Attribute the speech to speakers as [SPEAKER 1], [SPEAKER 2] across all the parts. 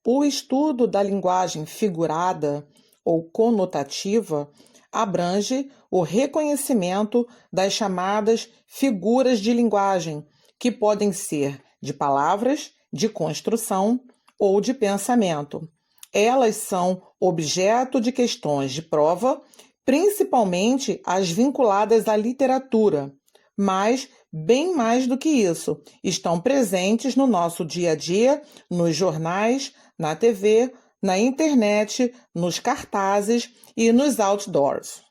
[SPEAKER 1] O estudo da linguagem figurada ou conotativa abrange o reconhecimento das chamadas figuras de linguagem, que podem ser de palavras, de construção ou de pensamento. Elas são objeto de questões de prova, principalmente as vinculadas à literatura, mas bem mais do que isso, estão presentes no nosso dia a dia, nos jornais, na TV, na internet, nos cartazes e nos outdoors.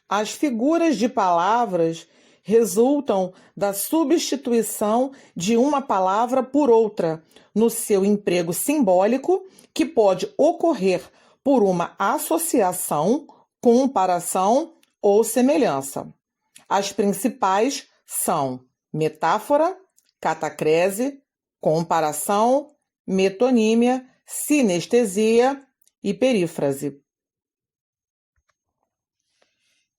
[SPEAKER 1] As figuras de palavras resultam da substituição de uma palavra por outra, no seu emprego simbólico, que pode ocorrer por uma associação, comparação ou semelhança. As principais são metáfora, catacrese, comparação, metonímia, sinestesia e perífrase.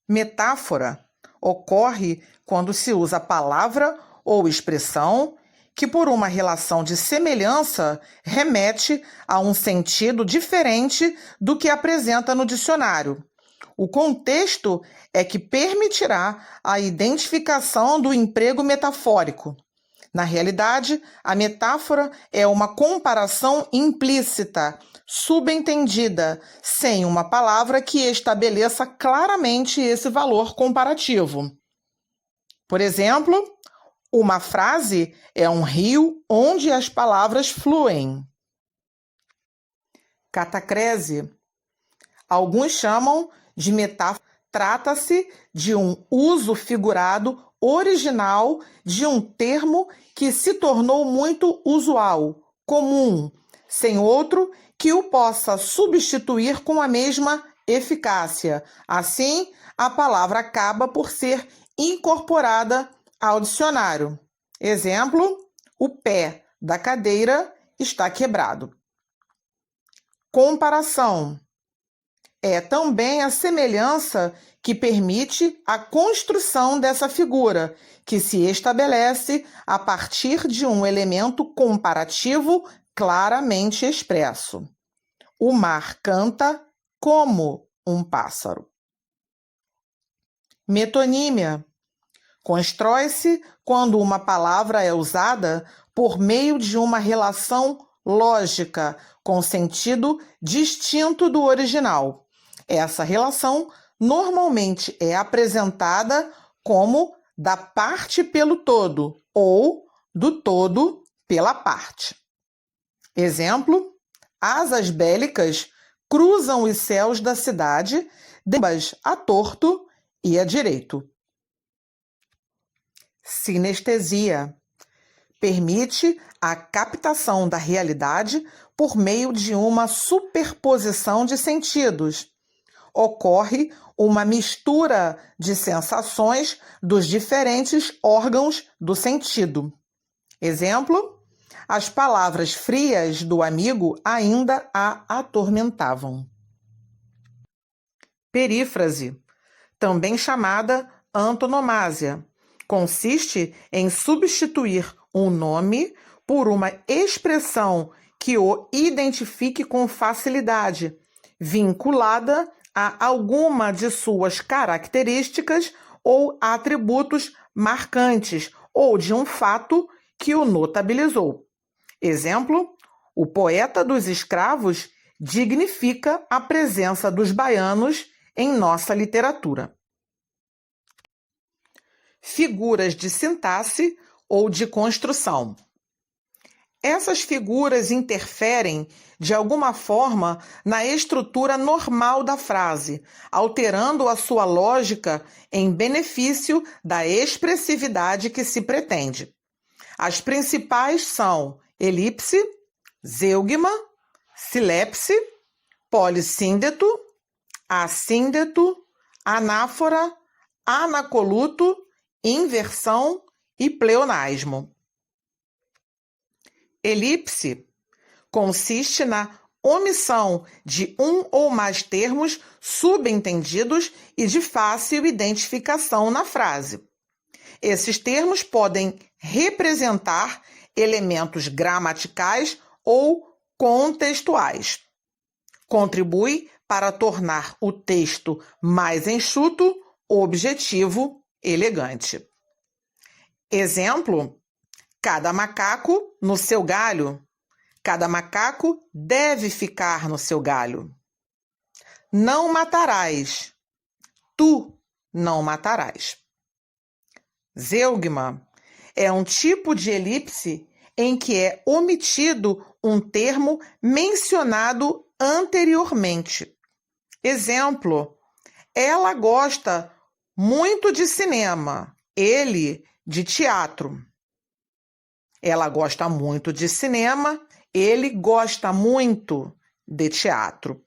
[SPEAKER 1] Metáfora ocorre quando se usa palavra ou expressão que, por uma relação de semelhança, remete a um sentido diferente do que apresenta no dicionário. O contexto é que permitirá a identificação do emprego metafórico. Na realidade, a metáfora é uma comparação implícita, subentendida, sem uma palavra que estabeleça claramente esse valor comparativo. Por exemplo, uma frase é um rio onde as palavras fluem. Catacrese. Alguns chamam de metáfora. Trata-se de um uso figurado original de um termo que se tornou muito usual, comum, sem outro que o possa substituir com a mesma eficácia. Assim, a palavra acaba por ser incorporada ao dicionário. Exemplo: o pé da cadeira está quebrado. Comparação. É também a semelhança que permite a construção dessa figura, que se estabelece a partir de um elemento comparativo claramente expresso. O mar canta como um pássaro. Metonímia. Constrói-se quando uma palavra é usada por meio de uma relação lógica, com sentido distinto do original. Essa relação normalmente é apresentada como da parte pelo todo ou do todo pela parte. Exemplo: asas bélicas cruzam os céus da cidade, ambas a torto e a direito. Sinestesia. Permite a captação da realidade por meio de uma superposição de sentidos. Ocorre uma mistura de sensações dos diferentes órgãos do sentido. Exemplo: as palavras frias do amigo ainda a atormentavam. Perífrase, também chamada antonomásia, consiste em substituir um nome por uma expressão que o identifique com facilidade, vinculada a alguma de suas características ou atributos marcantes, ou de um fato que o notabilizou. Exemplo: o poeta dos escravos dignifica a presença dos baianos em nossa literatura. Figuras de sintaxe ou de construção. Essas figuras interferem, de alguma forma, na estrutura normal da frase, alterando a sua lógica em benefício da expressividade que se pretende. As principais são elipse, zeugma, silepse, polissíndeto, assíndeto, anáfora, anacoluto, inversão e pleonasmo. Elipse consiste na omissão de um ou mais termos subentendidos e de fácil identificação na frase. Esses termos podem representar elementos gramaticais ou contextuais. Contribui para tornar o texto mais enxuto, objetivo, elegante. Exemplo: cada macaco no seu galho. Cada macaco deve ficar no seu galho. Não matarás. Tu não matarás. Zeugma é um tipo de elipse em que é omitido um termo mencionado anteriormente. Exemplo: ela gosta muito de cinema, ele de teatro. Ela gosta muito de cinema, ele gosta muito de teatro.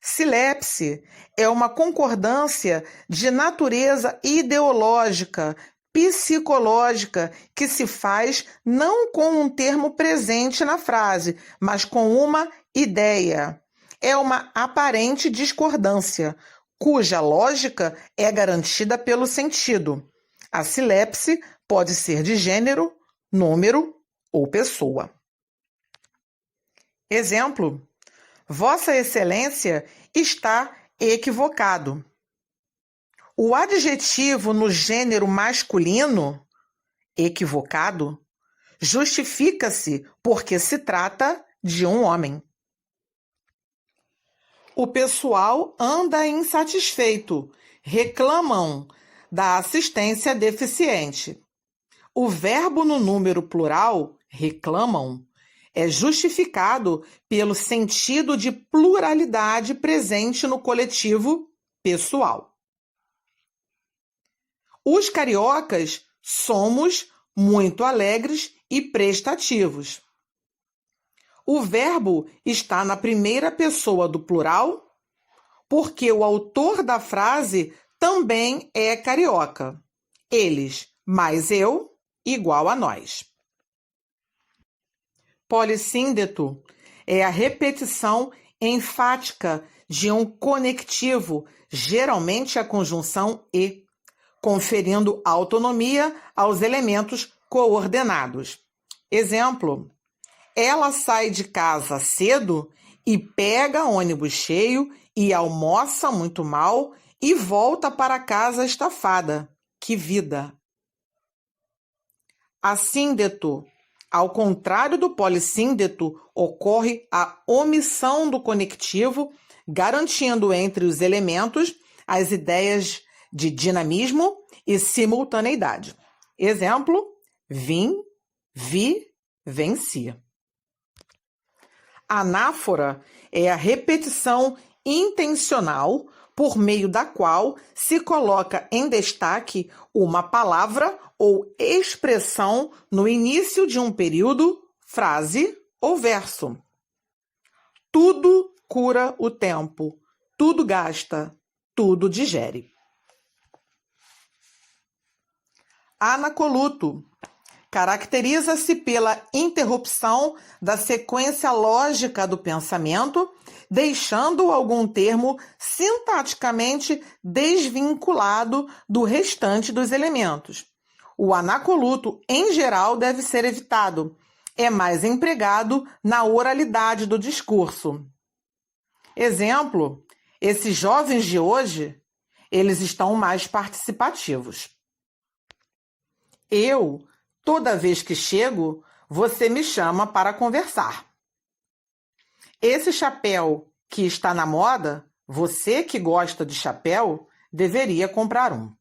[SPEAKER 1] Silepse é uma concordância de natureza ideológica, psicológica, que se faz não com um termo presente na frase, mas com uma ideia. É uma aparente discordância, cuja lógica é garantida pelo sentido. A silepse pode ser de gênero, número ou pessoa. Exemplo: Vossa Excelência está equivocado. O adjetivo no gênero masculino, equivocado, justifica-se porque se trata de um homem. O pessoal anda insatisfeito, reclamam da assistência deficiente. O verbo no número plural, reclamam, é justificado pelo sentido de pluralidade presente no coletivo pessoal. Os cariocas somos muito alegres e prestativos. O verbo está na primeira pessoa do plural, porque o autor da frase também é carioca. Eles mais eu igual a nós. Polissíndeto é a repetição enfática de um conectivo, geralmente a conjunção e, conferindo autonomia aos elementos coordenados. Exemplo: ela sai de casa cedo e pega ônibus cheio e almoça muito mal e volta para casa estafada. Que vida! Assíndeto: ao contrário do polissíndeto, ocorre a omissão do conectivo, garantindo entre os elementos as ideias de dinamismo e simultaneidade. Exemplo: vim, vi, venci. Anáfora é a repetição intencional por meio da qual se coloca em destaque uma palavra ou expressão no início de um período, frase ou verso. Tudo cura o tempo, tudo gasta, tudo digere. Anacoluto caracteriza-se pela interrupção da sequência lógica do pensamento, deixando algum termo sintaticamente desvinculado do restante dos elementos. O anacoluto, em geral, deve ser evitado. É mais empregado na oralidade do discurso. Exemplo: esses jovens de hoje, eles estão mais participativos. Eu, toda vez que chego, você me chama para conversar. Esse chapéu que está na moda, você que gosta de chapéu, deveria comprar um.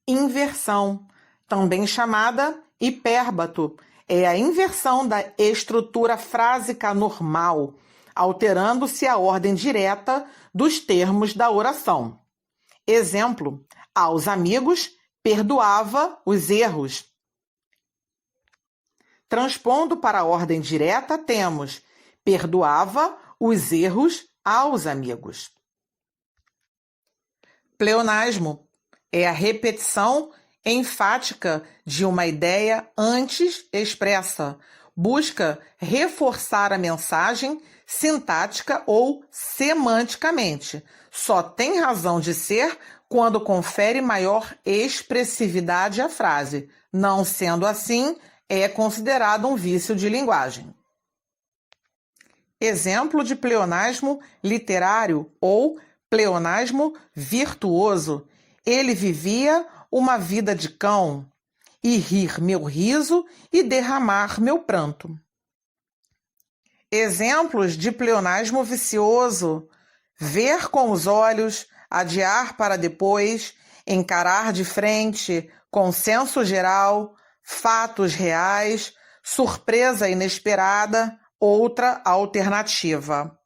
[SPEAKER 1] Inversão, também chamada hipérbato, é a inversão da estrutura frásica normal, alterando-se a ordem direta dos termos da oração. Exemplo: aos amigos perdoava os erros. Transpondo para a ordem direta, temos perdoava os erros aos amigos. Pleonasmo é a repetição enfática de uma ideia antes expressa. Busca reforçar a mensagem sintática ou semanticamente. Só tem razão de ser quando confere maior expressividade à frase. Não sendo assim, é considerado um vício de linguagem. Exemplo de pleonasmo literário ou pleonasmo virtuoso. Ele vivia uma vida de cão, e rir meu riso e derramar meu pranto. Exemplos de pleonasmo vicioso: ver com os olhos, adiar para depois, encarar de frente, consenso geral, fatos reais, surpresa inesperada, outra alternativa.